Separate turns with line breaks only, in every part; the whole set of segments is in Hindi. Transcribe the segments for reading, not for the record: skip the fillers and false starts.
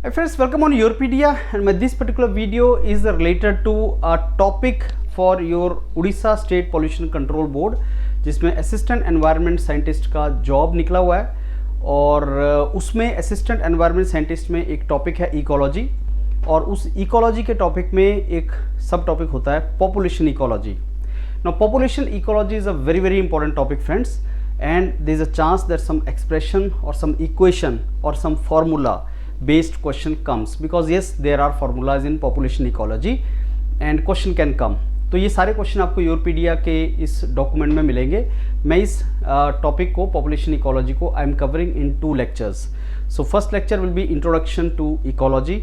Hi friends, welcome on Europedia, and this particular video is related to a topic for your Orissa state pollution control board, जिसमें असिस्टेंट एनवायरनमेंट साइंटिस्ट का जॉब निकला हुआ है। और उसमें असिस्टेंट एनवायरनमेंट साइंटिस्ट में एक टॉपिक है इकोलॉजी, और उस इकोलॉजी के टॉपिक में एक सब टॉपिक होता है population ecology. Now population ecology is a very important topic friends, and there is a chance that some expression or some equation or some formula based question comes, because yes, there are formulas in population ecology and question can come। तो ये सारे क्वेश्चन आपको यूरोपीडिया के इस डॉक्यूमेंट में मिलेंगे। मैं इस टॉपिक को पॉपुलेशन इकोलॉजी को I am covering in 2 lectures। So first lecture will be introduction to ecology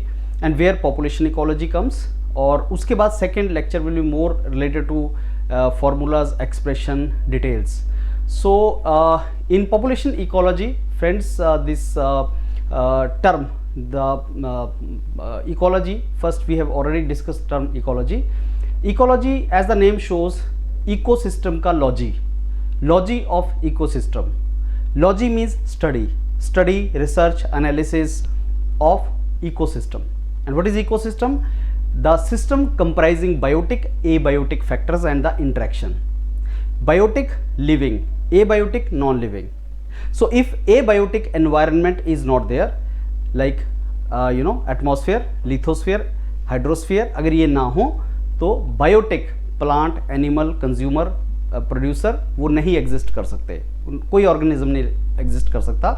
and where population ecology comes, और उसके बाद second lecture will be more related to formulas, expression, details। So in population ecology friends, this term, the ecology, first we have already discussed term ecology। ecology as the name shows, ecosystem का logy of ecosystem। logy means study, research, analysis of ecosystem। and what is ecosystem? The system comprising biotic, abiotic factors and the interaction। biotic, living; abiotic, non-living। so if abiotic environment is not there, like atmosphere, lithosphere, hydrosphere, अगर ये ना हो तो biotic, plant, animal, consumer, producer, वो नहीं exist कर सकते, कोई organism नहीं exist कर सकता।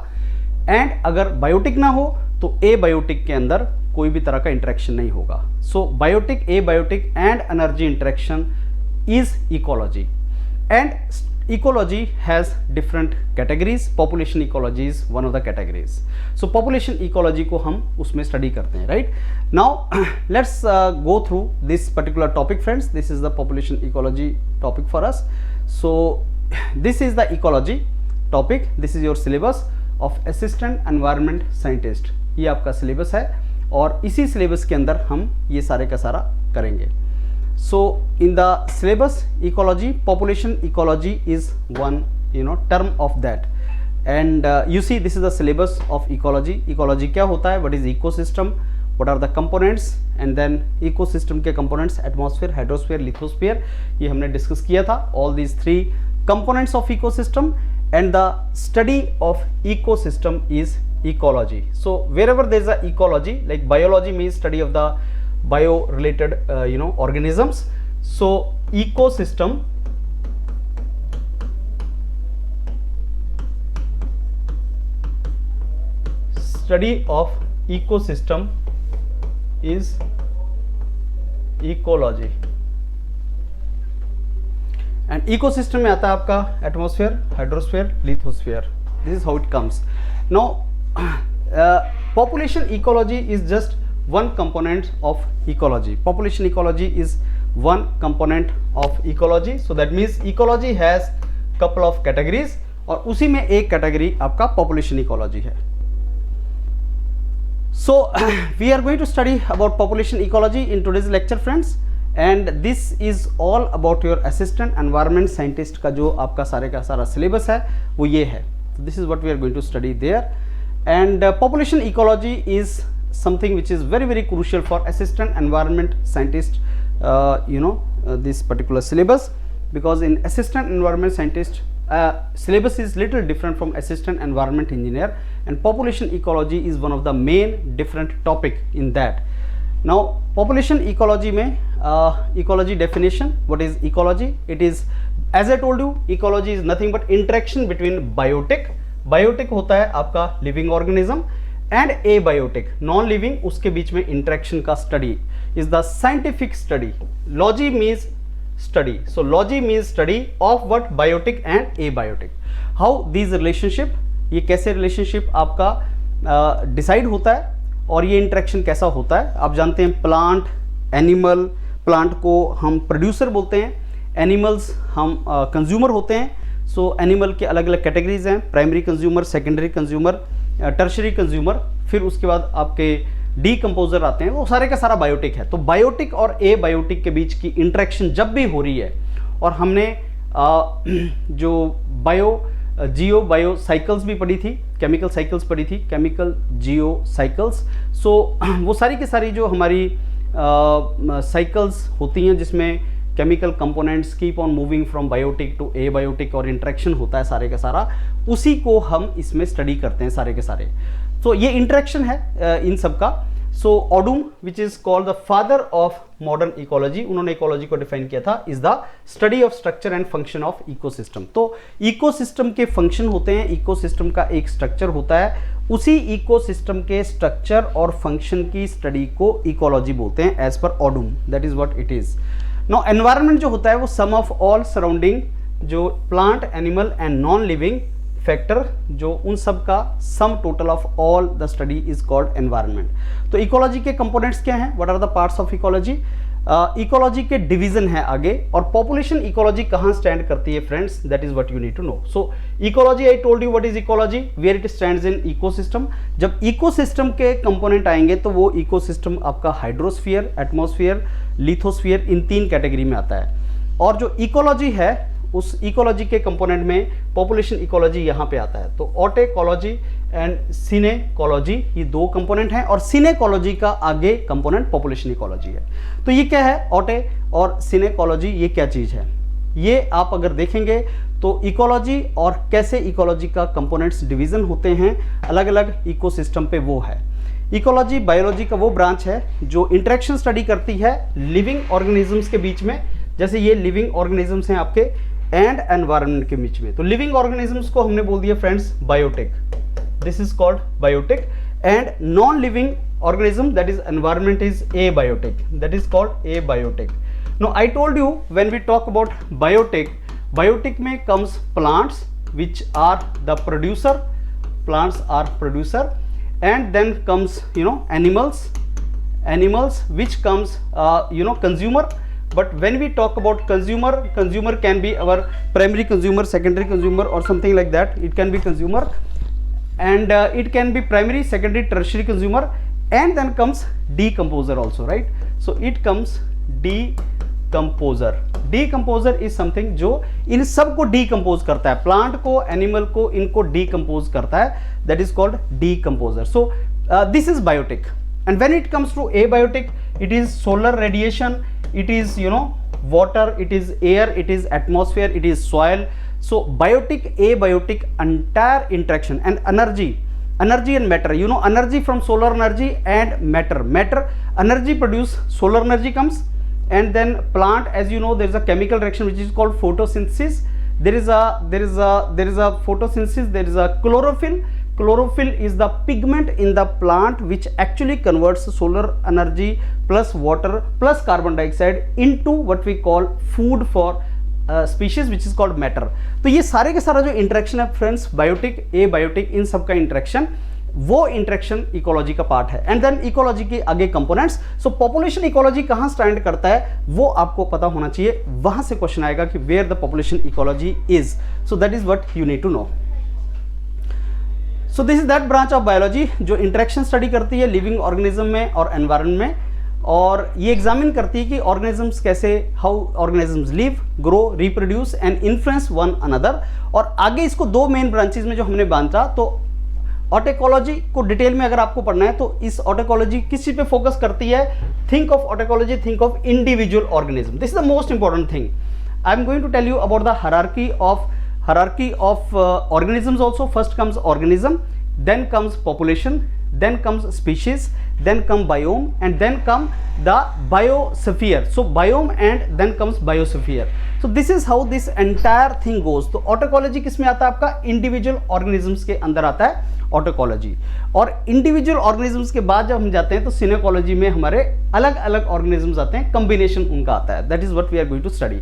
and अगर biotic ना हो तो abiotic के अंदर कोई भी तरह का interaction नहीं होगा। so biotic, abiotic and energy interaction is ecology। and ecology has different categories। population ecology is one of the categories। so population ecology को हम उसमें study करते हैं, right? now let's go through this particular topic friends। this is the population ecology topic for us। so this is the ecology topic, this is your syllabus of assistant environment scientist। ये आपका syllabus है और इसी syllabus के अंदर हम ये सारे का सारा करेंगे। so in the syllabus, ecology, population ecology is one term of that। and you see this is the syllabus of ecology। ecology क्या होता है, what is ecosystem, what are the components, and then ecosystem के components, atmosphere, hydrosphere, lithosphere, ये हमने discuss किया था। all these 3 components of ecosystem, and the study of ecosystem is ecology। so wherever there is a ecology, like biology means study of the bio related organisms। so ecosystem study of ecosystem is ecology। and ecosystem में आता है आपका atmosphere, hydrosphere, lithosphere। this is how it comes। now population ecology is just one component of ecology। population ecology is one component of ecology। so that means ecology has couple of categories, और उसी में एक category आपका population ecology है। so we are going to study about population ecology in today's lecture friends, and this is all about your assistant environment scientist का जो आपका सारे का सारा syllabus है वो ये है। so this is what we are going to study there। and population ecology is something which is very crucial for assistant environment scientist, this particular syllabus, because in assistant environment scientist syllabus is little different from assistant environment engineer, and population ecology is one of the main different topic in that। now population ecology में ecology definition, what is ecology? it is, as I told you, ecology is nothing but interaction between biotic होता है आपका living organism, and abiotic, non living, उसके बीच में interaction का study is the scientific study। logy means study, so logy means study of what, biotic and abiotic। how these relationship, ये कैसे relationship आपका decide होता है और ये interaction कैसा होता है। आप जानते हैं plant, animal, plant को हम producer बोलते हैं, animals हम consumer होते हैं। so animal के अलग अलग categories हैं, primary consumer, secondary consumer, tertiary consumer, फिर उसके बाद आपके डीकम्पोजर आते हैं, वो सारे का सारा बायोटिक है। तो बायोटिक और एबायोटिक के बीच की इंटरेक्शन जब भी हो रही है, और हमने जो बायो जियो बायो साइकिल्स भी पढ़ी थी, केमिकल साइकिल्स पढ़ी थी, केमिकल जियो साइकिल्स। सो वो सारी की सारी जो हमारी साइकिल्स होती हैं जिसमें chemical components keep on moving from biotic to abiotic और इंटरेक्शन होता है सारे का सारा, उसी को हम इसमें स्टडी करते हैं सारे के सारे। तो ये इंटरेक्शन है इन सब का। So Odum which is called the father of modern ecology, उन्होंने इकोलॉजी को डिफाइन किया था is the study of structure and function of ecosystem. तो इकोसिस्टम के फंक्शन होते हैं, इकोसिस्टम का एक स्ट्रक्चर होता है, उसी इकोसिस्टम के स्ट्रक्चर और फंक्शन की स्टडी को इकोलॉजी बोलते हैं as per Odum, that is what it is. Now environment जो होता है वो सम ऑफ ऑल सराउंडिंग जो plant animal and non living factor, जो उन सब का sum total of all the study is called environment. तो इकोलॉजी के कंपोनेंट्स क्या हैं, what are the parts of ecology? Ecology के डिवीजन है आगे, और पॉपुलेशन इकोलॉजी कहां स्टैंड करती है friends, that is what you need to know. So ecology, I told you what is ecology, where it stands in ecosystem. जब इकोसिस्टम के कंपोनेंट आएंगे तो वो इकोसिस्टम आपका हाइड्रोस्फीयर, एटमॉस्फेयर, लिथोस्फीयर, इन 3 कैटेगरी में आता है। और जो इकोलॉजी है उस इकोलॉजी के कंपोनेंट में पॉपुलेशन इकोलॉजी यहाँ पे आता है। तो ऑटेकोलॉजी एंड सिनेकोलॉजी, ये 2 कंपोनेंट हैं, और सिनेकोलॉजी का आगे कंपोनेंट पॉपुलेशन इकोलॉजी है। तो ये क्या है, ऑटे और सिनेकोलॉजी, ये क्या चीज़ है, ये आप अगर देखेंगे तो इकोलॉजी और कैसे इकोलॉजी का कंपोनेंट्स डिवीजन होते हैं अलग अलग इकोसिस्टम पे, वो है इकोलॉजी। बायोलॉजी का वो ब्रांच है जो इंटरेक्शन स्टडी करती है लिविंग ऑर्गेनिजम्स के बीच में, जैसे ये लिविंग ऑर्गेनिजम्स हैं आपके एंड एनवायरनमेंट के बीच में। तो लिविंग ऑर्गेनिजम्स को हमने बोल दिया friends biotic, this is called biotic, and non living organism that is environment is abiotic, that is called abiotic. No I told you when we talk about biotic, biotic में comes plants which are the producer, plants are producer, and then comes animals which comes consumer. But when we talk about consumer can be our primary consumer, secondary consumer, or something like that. It can be consumer, and it can be primary, secondary, tertiary consumer, and then comes decomposer also, right? So it comes decomposer. Decomposer is something जो इन सब को decompose करता है, plant को, animal को, इनको decompose करता है, that is called decomposer. So this is biotic. And when it comes to abiotic, it is solar radiation, it is water, it is air, it is atmosphere, it is soil. So biotic, abiotic, entire interaction and energy and matter, energy from solar energy and matter energy produce, solar energy comes, and then plant, as you know, there is a chemical reaction which is called photosynthesis. There is a photosynthesis, there is a chlorophyll. Chlorophyll is the pigment in the plant which actually converts solar energy plus water plus carbon dioxide into what we call food for species, which is called matter. तो ये सारे के सारा जो इंटरेक्शन है फ्रेंड्स, बायोटिक, एबायोटिक, इन सब का इंटरेक्शन, वो इंटरेक्शन इकोलॉजी का पार्ट है। एंड देन इकोलॉजी के आगे कंपोनेंट्स। सो पॉपुलेशन इकोलॉजी कहाँ स्टैंड करता है वो आपको पता होना चाहिए, वहां से क्वेश्चन आएगा कि where the population ecology is. So that is what you need to know. So this is that branch of biology जो इंटरेक्शन स्टडी करती है लिविंग ऑर्गेनिज्म में और एनवायरनमेंट में, और ये एग्जामिन करती है कि ऑर्गेनिजम्स कैसे, how organisms live, grow, reproduce and influence one another. और आगे इसको 2 मेन ब्रांचेस में जो हमने बांटा, तो ऑटेकोलॉजी को डिटेल में अगर आपको पढ़ना है तो इस ऑटेकोलॉजी किस चीज पे फोकस करती है, think of autecology, think of individual organism, this is the most important thing. I am going to tell you about the hierarchy of organisms also. First comes organism, then comes population, then comes species, then come biome, and then come the biosphere. So biome and then comes biosphere. So this is how this entire thing goes. तो ऑटोकोलॉजी किस में आता है आपका, इंडिविजुअल ऑर्गेनिजम्स के अंदर आता है ऑटोकोलॉजी। और इंडिविजुअल ऑर्गेनिजम्स के बाद जब हम जाते हैं तो सिनेकोलॉजी में हमारे अलग अलग ऑर्गेनिजम्स आते हैं, कॉम्बिनेशन उनका आता है, that is what we are going to study.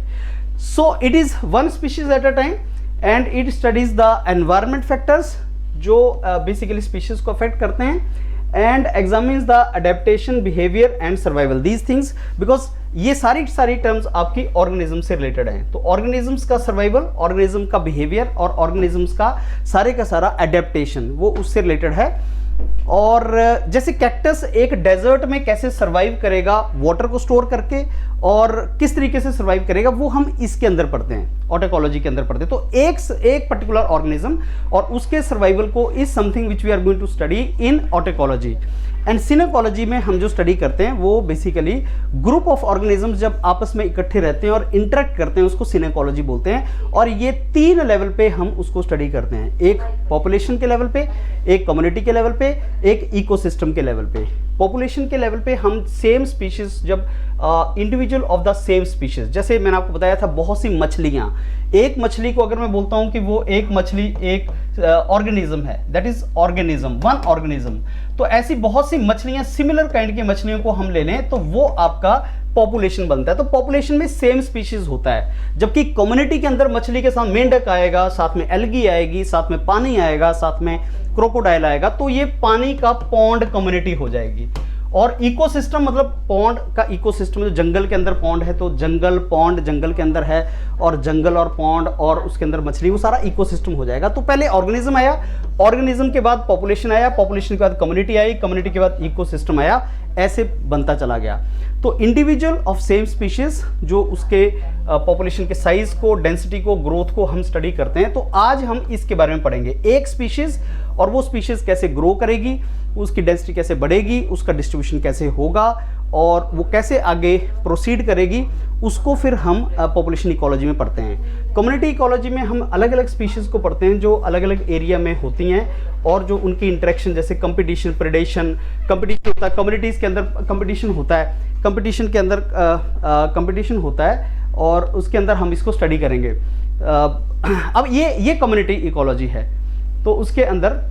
So it is one species at a time and it studies the environment factors जो basically species को affect करते हैं, and examines the adaptation, behavior and survival, these things, because ये सारी terms आपकी organism से related हैं। तो organisms का survival, organism का behavior और organisms का सारे का सारा adaptation वो उससे related है। और जैसे कैक्टस एक डेजर्ट में कैसे सरवाइव करेगा वाटर को स्टोर करके और किस तरीके से सरवाइव करेगा, वो हम इसके अंदर पढ़ते हैं, ऑटोइकोलॉजी के अंदर पढ़ते हैं। तो एक पर्टिकुलर ऑर्गेनिज्म और उसके सर्वाइवल को is something which we are going to study in autoecology. And synecology में हम जो स्टडी करते हैं वो बेसिकली ग्रुप ऑफ ऑर्गेनिजम्स जब आपस में इकट्ठे रहते हैं और इंटरेक्ट करते हैं, उसको सिनेकोलॉजी बोलते हैं। और ये 3 लेवल पे हम उसको स्टडी करते हैं, एक पॉपुलेशन के लेवल पे, एक कम्युनिटी के लेवल पे, एक इकोसिस्टम के लेवल पे। पॉपुलेशन के लेवल पे हम सेम स्पीशीज, जब individual of the same species, जैसे मैंने आपको बताया था बहुत सी मछलियां, एक मछली को अगर मैं बोलता हूं कि वो एक मछली एक ऑर्गेनिज्म है, that is organism, one organism. तो ऐसी बहुत सी मछलियां, सिमिलर काइंड की मछलियों को हम ले लें तो वो आपका पॉपुलेशन बनता है। तो पॉपुलेशन में सेम स्पीशीज होता है, जबकि कम्युनिटी के अंदर मछली के साथ मेंढक आएगा, साथ में एल्गी आएगी, साथ में पानी आएगा, साथ में क्रोकोडाइल आएगा, तो ये पानी का पॉन्ड कम्युनिटी हो जाएगी। और इकोसिस्टम मतलब पॉन्ड का इकोसिस्टम, जो जंगल के अंदर पॉन्ड है तो जंगल पॉन्ड जंगल के अंदर है, और जंगल और पॉन्ड और उसके अंदर मछली, वो सारा इकोसिस्टम हो जाएगा। तो पहले ऑर्गेनिज्म आया, ऑर्गेनिज्म के बाद पॉपुलेशन आया, पॉपुलेशन के बाद कम्युनिटी आई, कम्युनिटी के बाद इकोसिस्टम आया, ऐसे बनता चला गया। तो इंडिविजुअल ऑफ सेम स्पीशीज जो उसके पॉपुलेशन के साइज को, डेंसिटी को, ग्रोथ को हम स्टडी करते हैं। तो आज हम इसके बारे में पढ़ेंगे, एक स्पीशीज और वो स्पीशीज कैसे ग्रो करेगी, उसकी डेंसिटी कैसे बढ़ेगी, उसका डिस्ट्रीब्यूशन कैसे होगा और वो कैसे आगे प्रोसीड करेगी, उसको फिर हम पॉपुलेशन इकोलॉजी में पढ़ते हैं। कम्युनिटी इकोलॉजी में हम अलग अलग स्पीशीज़ को पढ़ते हैं जो अलग अलग एरिया में होती हैं और जो उनकी इंटरेक्शन, जैसे कंपटीशन, प्रेडेशन, कंपटीशन होता है, कम्युनिटीज़ के अंदर कंपटीशन होता है, कंपटीशन के अंदर कंपटीशन होता है और उसके अंदर हम इसको स्टडी करेंगे। अब ये कम्युनिटी इकोलॉजी है, तो उसके अंदर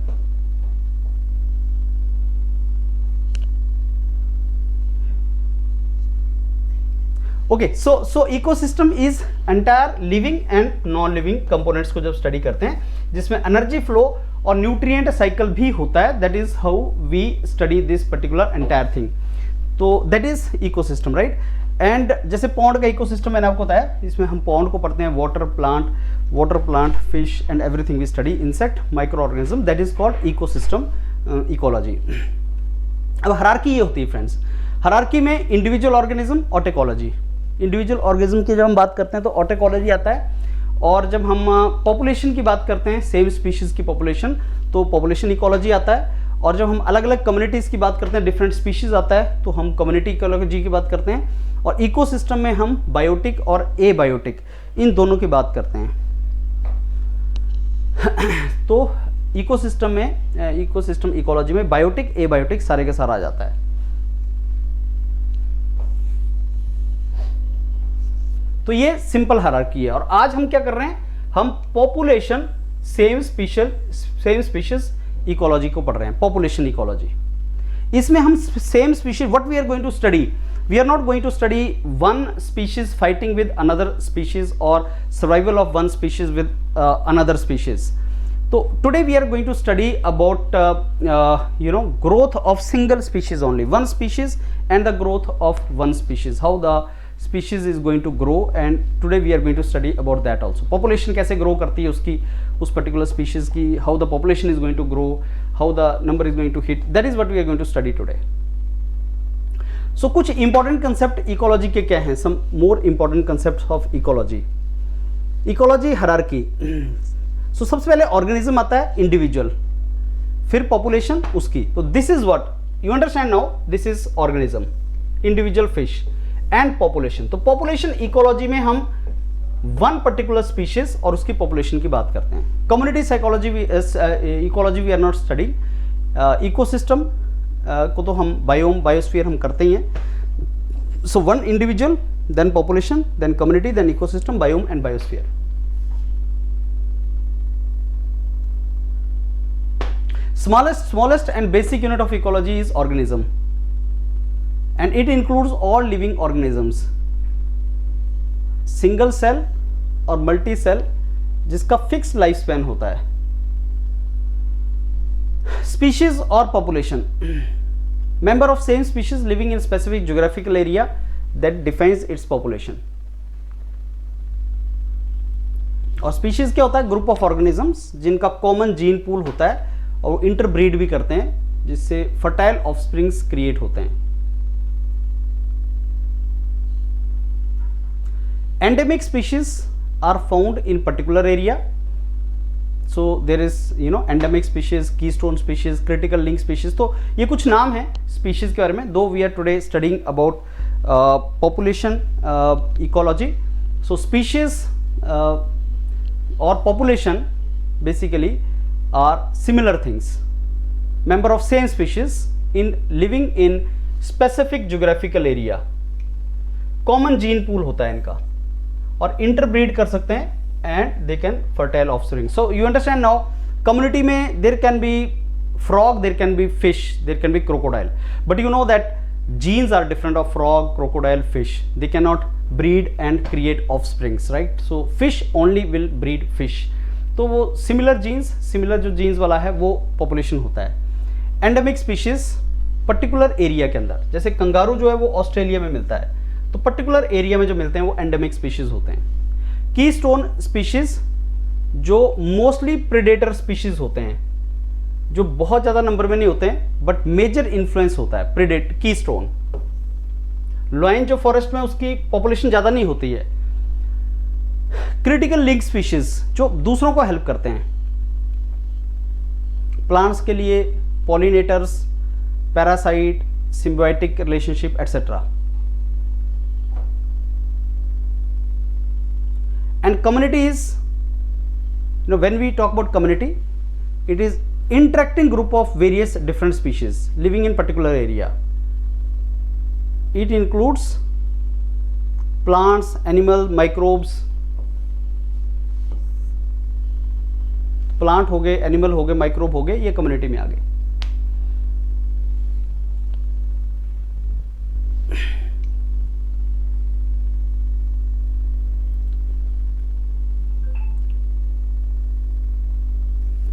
okay, so ecosystem is entire living and non living components को जब स्टडी करते हैं, जिसमें एनर्जी फ्लो और न्यूट्रिएंट साइकिल भी होता है, that is how we study this particular entire thing. तो that is ecosystem, right. And जैसे पॉन्ड का इकोसिस्टम मैंने आपको बताया, इसमें हम पॉन्ड को पढ़ते हैं, water plant, fish and everything we study, insect, micro organism, that is called ecosystem ecology. अब हायरार्की ये होती है फ्रेंड्स, हायरार्की में इंडिविजुअल ऑर्गेनिज्म, ऑटोइकोलॉजी। इंडिविजुअल ऑर्गेनिज्म की जब हम बात करते हैं तो ऑटोइकोलॉजी आता है, और जब हम पॉपुलेशन की बात करते हैं, सेम स्पीशीज की पॉपुलेशन, तो पॉपुलेशन इकोलॉजी आता है। और जब हम अलग अलग कम्युनिटीज़ की बात करते हैं, डिफरेंट स्पीशीज आता है, तो हम कम्युनिटी इकोलॉजी की बात करते हैं। और इकोसिस्टम में हम बायोटिक और एबायोटिक, इन दोनों की बात करते हैं। तो इकोसिस्टम में, इकोसिस्टम इकोलॉजी में बायोटिक, एबायोटिक सारे के सारा आ जाता है। तो ये सिंपल हायरार्की है। और आज हम क्या कर रहे हैं, हम पॉपुलेशन सेम स्पीशीज इकोलॉजी को पढ़ रहे हैं, पॉपुलेशन इकोलॉजी। इसमें हम same species, what we are going to study, we are not going to study one species fighting with another species और survival of one species with another species. तो today we are going to study about growth of single species only, one species and the growth of one species, how the species is going to grow, and today we are going to study about that also. Population कैसे grow करती है उसकी, उस particular species की, how the population is going to grow, how the number is going to hit, that is what we are going to study today. So कुछ important concept ecology के क्या हैं, some more important concepts of ecology. Ecology hierarchy. So सबसे पहले organism आता है individual, फिर population उसकी, तो this is what you understand now, this is organism, individual fish and population. तो पॉपुलेशन इकोलॉजी में हम वन पर्टिकुलर स्पीशीज और उसकी पॉपुलेशन की बात करते हैं। Community psychology ecology we are not studying. Ecosystem को तो हम बायोस्फीयर हम करते ही हैं। So one individual, then population, then community, then ecosystem, biome and biosphere. Smallest and basic unit of ecology is organism, and it includes all living organisms, single cell और मल्टी सेल, जिसका फिक्स लाइफ स्पैन होता है। स्पीशीज और population, member of same species living in specific geographical area that defines its population. और स्पीशीज क्या होता है, ग्रुप ऑफ ऑर्गेनिजम्स जिनका कॉमन जीन पूल होता है और वो इंटरब्रीड भी करते हैं जिससे फर्टाइल ऑफस्प्रिंग्स क्रिएट होते हैं। Endemic species are found in particular area, so there is endemic species, keystone species, critical link species. तो ये कुछ नाम है स्पीशीज के बारे में, though we are today studying about population ecology. So species और population basically are similar things, member of same species in living in specific geographical area, common gene pool होता है इनका और interbreed कर सकते हैं and they can fertile offspring. So you understand now, community में there can be frog, there can be fish, there can be crocodile, but you know that genes are different of frog, crocodile, fish. They cannot breed and create offsprings, right? So fish only will breed fish. तो वो सिमिलर जीन्स, सिमिलर जो जीन्स वाला है वो पॉपुलेशन होता है। एंडेमिक स्पीशीज पर्टिकुलर एरिया के अंदर, जैसे कंगारू जो है वो ऑस्ट्रेलिया में मिलता है, तो पर्टिकुलर एरिया में जो मिलते हैं वो एंडेमिक स्पीशीज होते हैं। कीस्टोन स्पीशीज जो मोस्टली प्रेडेटर स्पीशीज होते हैं, जो बहुत ज़्यादा नंबर में नहीं होते हैं बट मेजर इन्फ्लुएंस होता है प्रेडेट कीस्टोन। लॉयन जो फॉरेस्ट में उसकी पॉपुलेशन ज़्यादा नहीं होती है। क्रिटिकल लिंक स्पीशीज जो दूसरों को हेल्प करते हैं, प्लांट्स के लिए pollinators, parasite, symbiotic relationship etcetera. And communities, when we talk about community, it is interacting group of various different species living in particular area. It includes plants, animal, microbes. Plant हो गए, एनिमल हो गए, माइक्रोब हो गए, ये कम्युनिटी में आ गए।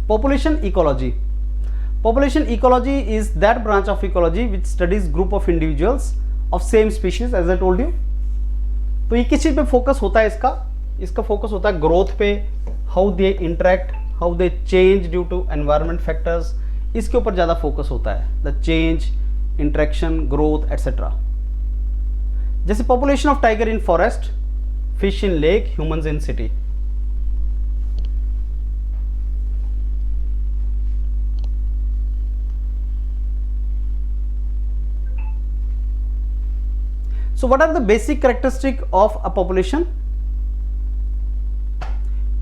Population ecology. Population ecology is that branch of ecology which studies group of individuals of same species, as I told you. तो ये किस चीज पे फोकस होता है इसका फोकस होता है ग्रोथ पे, how they interact, how they change due to environment factors, इसके ऊपर ज़्यादा फोकस होता है, the change, interaction, growth etcetera. जैसे population of tiger in forest, fish in lake, humans in city. So what are the basic characteristics of a population?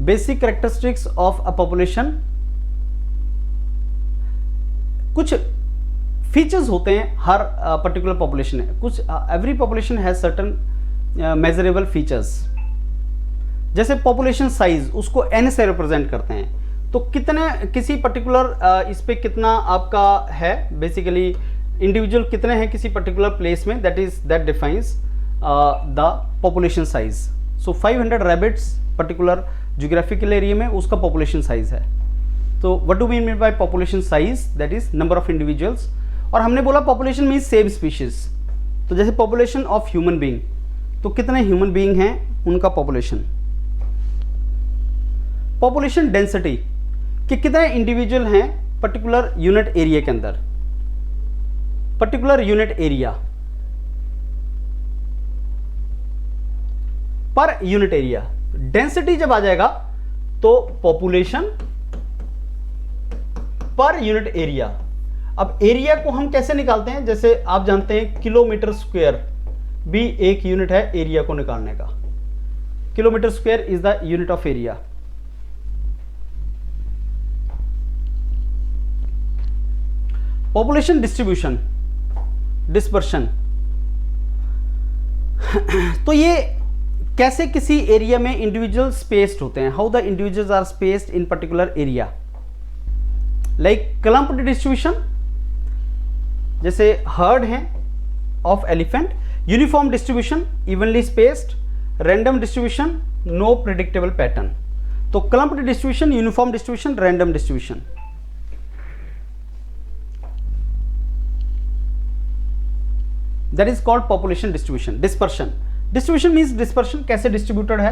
Basic characteristics of a population, कुछ फीचर्स होते हैं हर पर्टिकुलर पॉपुलेशन में। कुछ every population has certain measurable features. जैसे पॉपुलेशन साइज, उसको n से रिप्रेजेंट करते हैं। तो कितने किसी पर्टिकुलर इस पे कितना आपका है, बेसिकली इंडिविजुअल कितने हैं किसी पर्टिकुलर प्लेस में, that defines the population size. So 500 rabbits particular geographical area में उसका पॉपुलेशन साइज है। तो what do we mean by population size, that is number of individuals. और हमने बोला पॉपुलेशन मीन्स सेम स्पीशीज। तो जैसे पॉपुलेशन ऑफ ह्यूमन बीइंग, तो कितने ह्यूमन बीइंग हैं उनका पॉपुलेशन। पॉपुलेशन डेंसिटी, कि कितने इंडिविजुअल हैं पर्टिकुलर यूनिट एरिया के अंदर, पर्टिकुलर यूनिट एरिया, पर यूनिट एरिया। डेंसिटी जब आ जाएगा तो पॉपुलेशन पर यूनिट एरिया। अब एरिया को हम कैसे निकालते हैं, जैसे आप जानते हैं किलोमीटर स्क्वायर भी एक यूनिट है एरिया को निकालने का। Kilometre square is the unit of area. Population distribution, dispersion, तो ये कैसे किसी एरिया में इंडिविजुअल स्पेस्ड होते हैं, how the individuals are spaced in particular area. Like clumped distribution, जैसे हर्ड है of elephant. Uniform distribution, evenly spaced. Random distribution, no predictable pattern. तो clumped distribution, uniform distribution, random distribution. That is called population distribution. Dispersion, distribution means dispersion, कैसे डिस्ट्रीब्यूटेड है।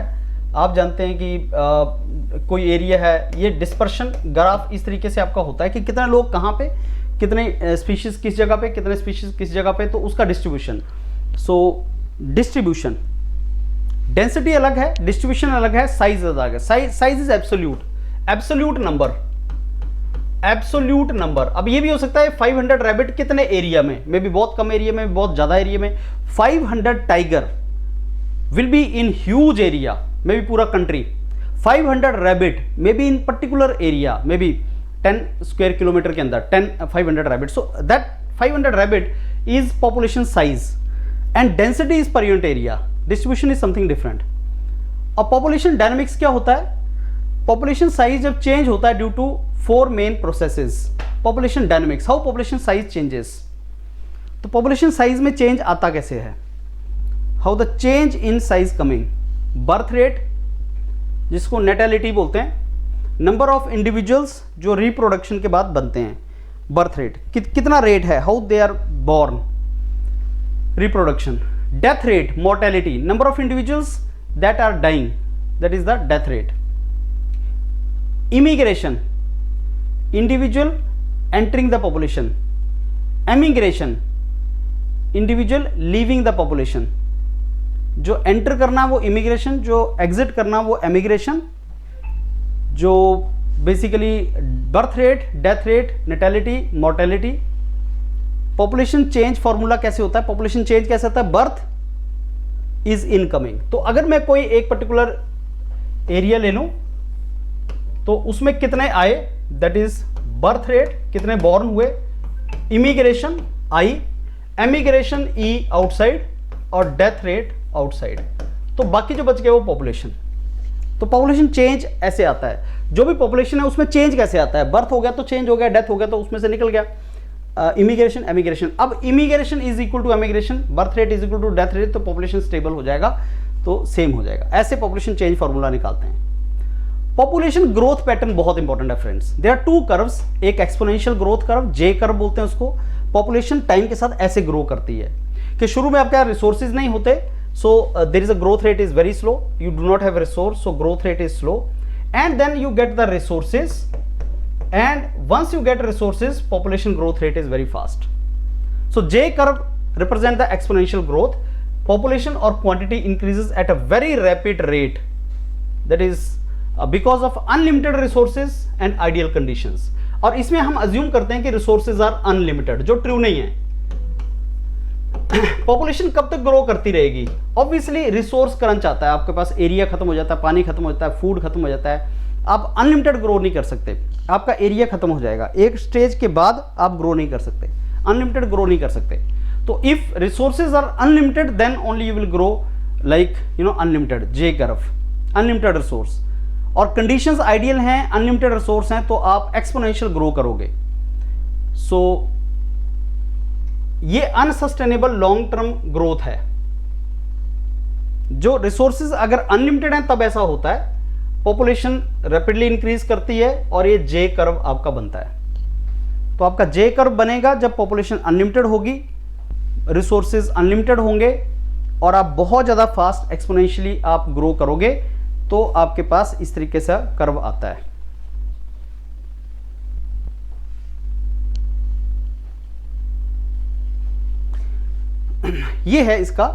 आप जानते हैं कि कोई एरिया है, ये डिस्पर्शन ग्राफ इस तरीके से आपका होता है कि कितने लोग कहाँ पे कितने स्पीशीज किस जगह पे, कितने स्पीशीज किस जगह पे, तो उसका डिस्ट्रीब्यूशन। सो डिस्ट्रीब्यूशन, डेंसिटी अलग है, डिस्ट्रीब्यूशन अलग है, साइज अलग है। Size is absolute number, absolute number. अब ये भी हो सकता है 500 रैबिट कितने एरिया में, मे बी बहुत कम एरिया में, बहुत ज्यादा एरिया में। 500 tiger will be in huge area, may be पूरा country. 500 rabbit may be in particular area, may be 10 square kilometre के अंदर 500 rabbit. So that 500 rabbit is population size and density is per unit area, distribution is something different. अब पॉपुलेशन डायनामिक्स क्या होता है? पॉपुलेशन साइज जब चेंज होता है due to 4 main processes. Population dynamics, how population size changes. तो पॉपुलेशन साइज में चेंज आता कैसे है? How the change in size coming, birth rate जिसको नेटेलिटी बोलते हैं, नंबर ऑफ इंडिविजुअल्स जो रिप्रोडक्शन के बाद बनते हैं, बर्थ रेट कितना रेट है, how they are born, reproduction, death rate, mortality, number of individuals that are dying, that is the death rate. Immigration, individual entering the population. Emigration, individual leaving the population. जो एंटर करना वो इमिग्रेशन, जो एग्जिट करना वो एमिग्रेशन। जो basically birth rate, death rate, natality, mortality. Population change formula कैसे होता है? पॉपुलेशन चेंज कैसे होता है? Birth is incoming. तो अगर मैं कोई एक पर्टिकुलर एरिया ले लूं तो उसमें कितने आए, दैट इज बर्थ रेट, कितने बॉर्न हुए, इमिग्रेशन आई, एमिग्रेशन ई आउटसाइड, और डेथ रेट आउटसाइड। तो बाकी जो बच गए वो पॉपुलेशन। तो पॉपुलेशन चेंज ऐसे आता है, जो भी पॉपुलेशन है उसमें चेंज कैसे आता है? बर्थ हो गया तो चेंज हो गया, डेथ हो गया तो उसमें से निकल गया। Immigration, emigration. अब immigration is equal to emigration, birth rate is equal to death rate, तो पॉपुलेशन स्टेबल हो जाएगा, तो सेम हो जाएगा। ऐसे पॉपुलेशन चेंज फॉर्मूला निकालते हैं। पॉपुलेशन ग्रोथ पैटर्न बहुत इंपॉर्टेंट है फ्रेंड्स। देयर आर 2 कर्व्स, एक exponential growth curve, J curve बोलते हैं उसको। पॉपुलेशन टाइम के साथ ऐसे ग्रो करती है कि शुरू में आपके रिसोर्सेज नहीं होते, so there is a growth rate is very slow, you do not have a resource, so growth rate is slow, and then you get the resources, and once you get resources, population growth rate is very fast. So J curve represent the exponential growth, population or quantity increases at a very rapid rate, that is because of unlimited resources and ideal conditions. और इसमें हम assume करते हैं कि resources are unlimited, जो true नहीं है। पॉपुलेशन कब तक ग्रो करती रहेगी? ऑब्वियसली रिसोर्स क्रंच आता है, आपके पास एरिया खत्म हो जाता है, पानी खत्म हो जाता है, फूड खत्म हो जाता है, आप अनलिमिटेड ग्रो नहीं कर सकते, आपका एरिया खत्म हो जाएगा, एक स्टेज के बाद आप ग्रो नहीं कर सकते, अनलिमिटेड ग्रो नहीं कर सकते। तो if resources are unlimited then only you will grow like unlimited, J curve, unlimited resource. और कंडीशंस आइडियल हैं, अनलिमिटेड रिसोर्स हैं, तो आप एक्सपोनेंशियल ग्रो करोगे। सो ये अनसस्टेनेबल लॉन्ग टर्म ग्रोथ है। जो रिसोर्सेज अगर अनलिमिटेड हैं तब ऐसा होता है, पॉपुलेशन रैपिडली इंक्रीज करती है और ये जे कर्व आपका बनता है। तो आपका जे कर्व बनेगा जब पॉपुलेशन अनलिमिटेड होगी, रिसोर्सेज अनलिमिटेड होंगे और आप बहुत ज़्यादा फास्ट एक्सपोनेंशियली आप ग्रो करोगे, तो आपके पास इस तरीके से कर्व आता है। ये है इसका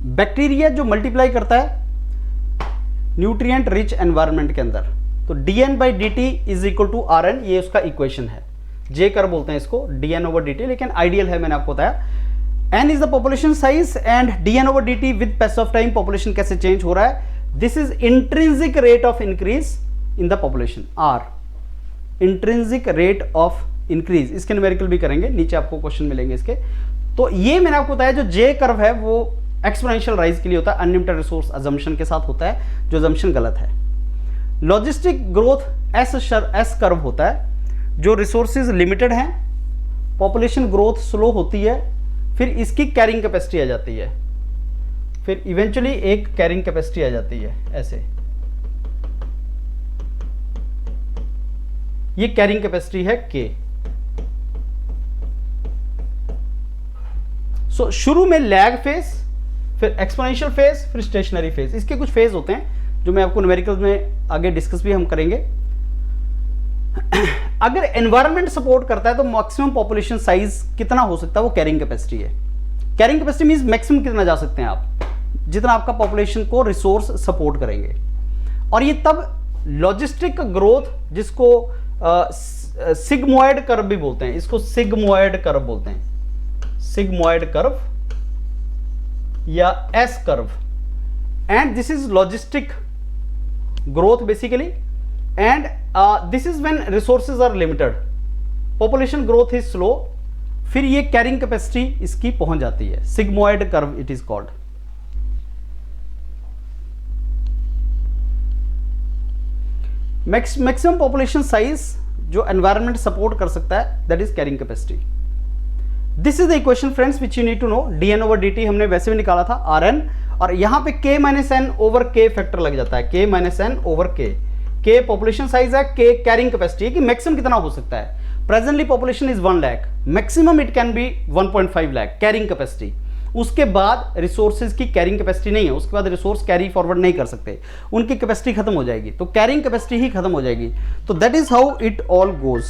बैक्टीरिया जो मल्टीप्लाई करता है न्यूट्रिएंट रिच एनवायरनमेंट के अंदर। तो dN/dt is equal to Rn, ये उसका इक्वेशन है। जे कर्व बोलते हैं इसको, dN/dt, लेकिन आइडियल है, मैंने आपको बताया। N is the population size and dN/dt with पैस ऑफ टाइम पॉपुलेशन कैसे चेंज हो रहा है। This is intrinsic rate of increase in the population, R intrinsic rate of increase. इसके न्यूमेरिकल भी करेंगे, नीचे आपको क्वेश्चन मिलेंगे इसके। तो ये मैंने आपको बताया, जो जे कर्व है वो एक्सपोनेंशियल राइज के लिए होता है, अनलिमिटेड रिसोर्स अजम्पशन के साथ होता है, जो अजम्पशन गलत है। लॉजिस्टिक ग्रोथ एस कर्व होता है, जो रिसोर्सेज लिमिटेड हैं, पॉपुलेशन ग्रोथ स्लो होती है, फिर इसकी कैरिंग कैपेसिटी आ जाती है, फिर इवेंचुअली एक कैरिंग कैपेसिटी आ जाती है ऐसे। ये कैरिंग कैपेसिटी है के। सो शुरू में लैग फेज, फिर एक्सपोनेंशियल फेज, फिर स्टेशनरी फेज। इसके कुछ फेज होते हैं जो मैं आपको न्यूमेरिकल में आगे डिस्कस भी हम करेंगे। अगर एनवायरनमेंट सपोर्ट करता है तो मैक्सिमम पॉपुलेशन साइज कितना हो सकता है, वो कैरिंग कैपेसिटी है। कैरिंग कैपेसिटी मींस मैक्सिमम कितना जा सकते हैं आप, जितना आपका पॉपुलेशन को रिसोर्स सपोर्ट करेंगे। और ये तब लॉजिस्टिक ग्रोथ, जिसको सिग्मोइड कर्व भी बोलते हैं, इसको सिग्मोइड कर्व बोलते हैं, सिग्मोइड कर्व या S curve, and this is logistic growth basically, and this is when resources are limited, population growth is slow, फिर ये कैरिंग कैपेसिटी इसकी पहुंच जाती है, sigmoid curve it is called. Maximum population size जो एनवायरनमेंट सपोर्ट कर सकता है, that is carrying capacity. This is the equation friends which you need to know. dn over dt हमने वैसे भी निकाला था rn, और यहां पे k minus N over k factor लग जाता है, k minus N over k। k population size है, k कैरिंग कैपेसिटी है कि मैक्सिमम कितना हो सकता है। Presently population is 1 lakh, maximum it can be 1.5 lakh carrying capacity. उसके बाद रिसोर्सेज की कैरिंग कैपेसिटी नहीं है, उसके बाद रिसोर्स कैरी फॉरवर्ड नहीं कर सकते, उनकी कैपेसिटी खत्म हो जाएगी, तो कैरिंग कैपेसिटी ही खत्म हो जाएगी। तो that is how it all goes,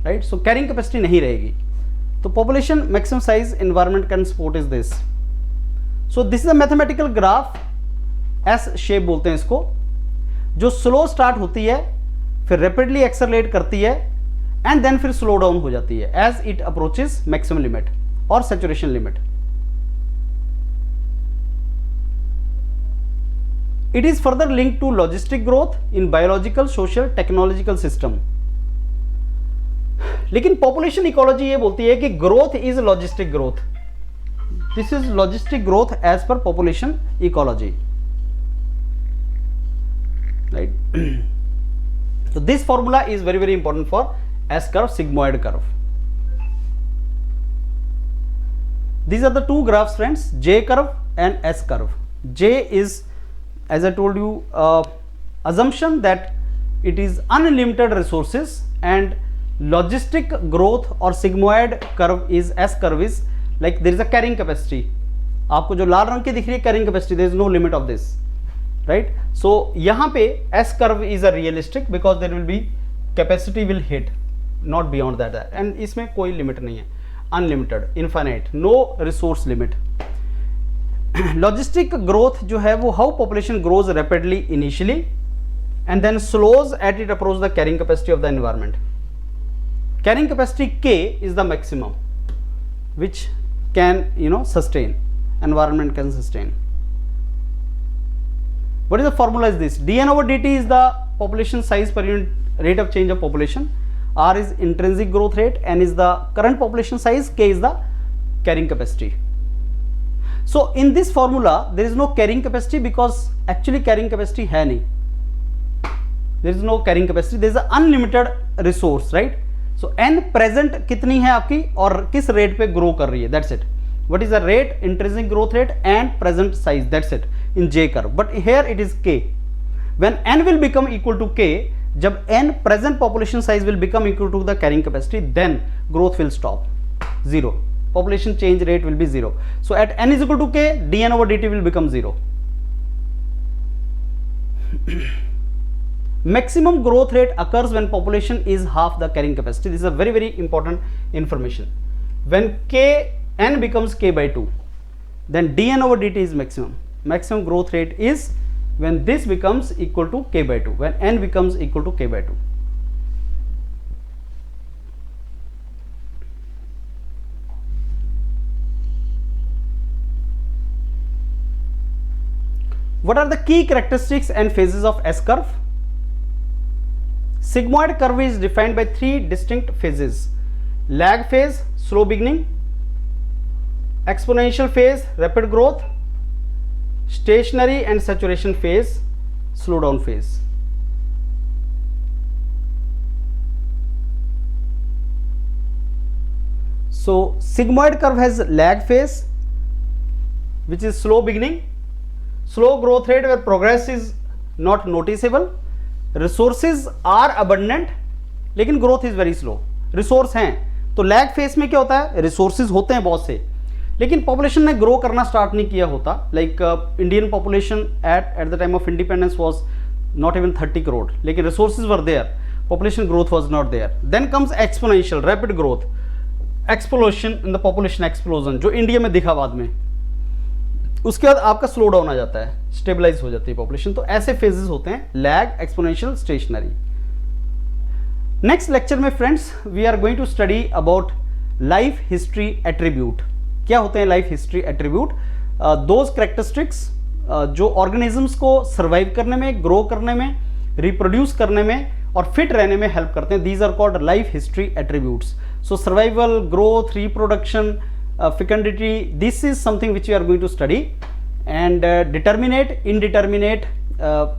right. So carrying capacity नहीं रहेगी। तो population maximum size environment can support is this. So this is a mathematical graph, S shape बोलते हैं इसको, जो स्लो स्टार्ट होती है, फिर रैपिडली एक्सेलरेट करती है, एंड देन फिर स्लो डाउन हो जाती है as it approaches maximum limit और saturation limit. It is further linked to logistic growth in biological, social, technological system. लेकिन पॉपुलेशन इकोलॉजी ये बोलती है कि growth is logistic growth, this is logistic growth as per population ecology, right. So this formula is very very important for S curve, sigmoid curve. These are the two graphs friends, J curve and S curve. J is, as I told you, assumption that it is unlimited resources, and logistic growth or sigmoid curve is, S curve is like there is a carrying capacity. आपको जो लाल रंग की दिख रही है carrying capacity, there is no limit of this, right? So यहाँ पे S curve is a realistic because there will be capacity will hit, not beyond that, and इसमें कोई limit नहीं है, unlimited, infinite, no resource limit. Logistic growth जो है वो how population grows rapidly initially and then slows at it approach the carrying capacity of the environment. Carrying capacity K is the maximum which can, you know, sustain, environment can sustain. What is the formula is this? dN over dt is the population size per unit rate of change of population, R is intrinsic growth rate, N is the current population size, K is the carrying capacity. So in this formula there is no carrying capacity because actually carrying capacity है नहीं, there is no carrying capacity, there is an unlimited resource, right? So N present कितनी है आपकी और किस रेट पे ग्रो कर रही है, that's it. What is the rate, intrinsic growth rate and present size, that's it in J curve. But here it is K. When N will become equal to K, जब N present population size will become equal to the carrying capacity, then growth will stop, zero. Population change rate will be zero. So at N is equal to K, dN over dt will become zero. Maximum growth rate occurs when population is half the carrying capacity. This is a very very important information. When N becomes K by 2, then dN over dt is maximum. Maximum growth rate is when this becomes equal to K by 2, when N becomes equal to K by 2. What are the key characteristics and phases of S curve? Sigmoid curve is defined by three distinct phases: lag phase, slow beginning; exponential phase, rapid growth; stationary and saturation phase, slow down phase. So sigmoid curve has lag phase, which is slow beginning, slow growth rate where progress is not noticeable, resources are abundant लेकिन growth is very slow. Resource हैं तो lag phase में क्या होता है, resources होते हैं बहुत से लेकिन population ने grow करना start नहीं किया होता. Like Indian population at the time of independence was not even 30 crore, लेकिन resources were there, population growth was not there. Then comes exponential, rapid growth, explosion in the population explosion, जो इंडिया में दिखा बाद में. उसके बाद आपका स्लो डाउन आ जाता है, स्टेबलाइज हो जाती है पॉपुलेशन. तो ऐसे फेजेस होते हैं, lag, exponential, stationary. Next lecture में friends we are going to study about life history attribute. क्या होते हैं life history attribute? Those characteristics जो ऑर्गेनिजम्स को सर्वाइव करने में, ग्रो करने में, रिप्रोड्यूस करने में और फिट रहने में हेल्प करते हैं. These are called life history attributes. So survival, growth, reproduction, fecundity, this is something which we are going to study. And determinate, indeterminate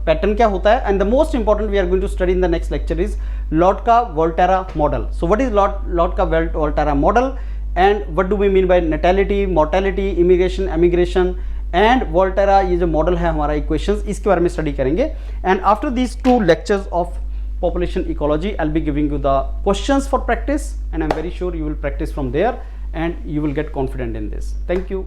pattern क्या होता है, and the most important we are going to study in the next lecture is Lotka-Volterra model. So what is Lotka-Volterra model and what do we mean by natality, mortality, immigration, emigration and Volterra, ये जो मॉडल है हमारा इक्वेशंस, इसके बारे में स्टडी करेंगे. And after these 2 lectures of population ecology, I'll be giving you the questions for practice and I'm very sure you will practice from there and you will get confident in this. Thank you.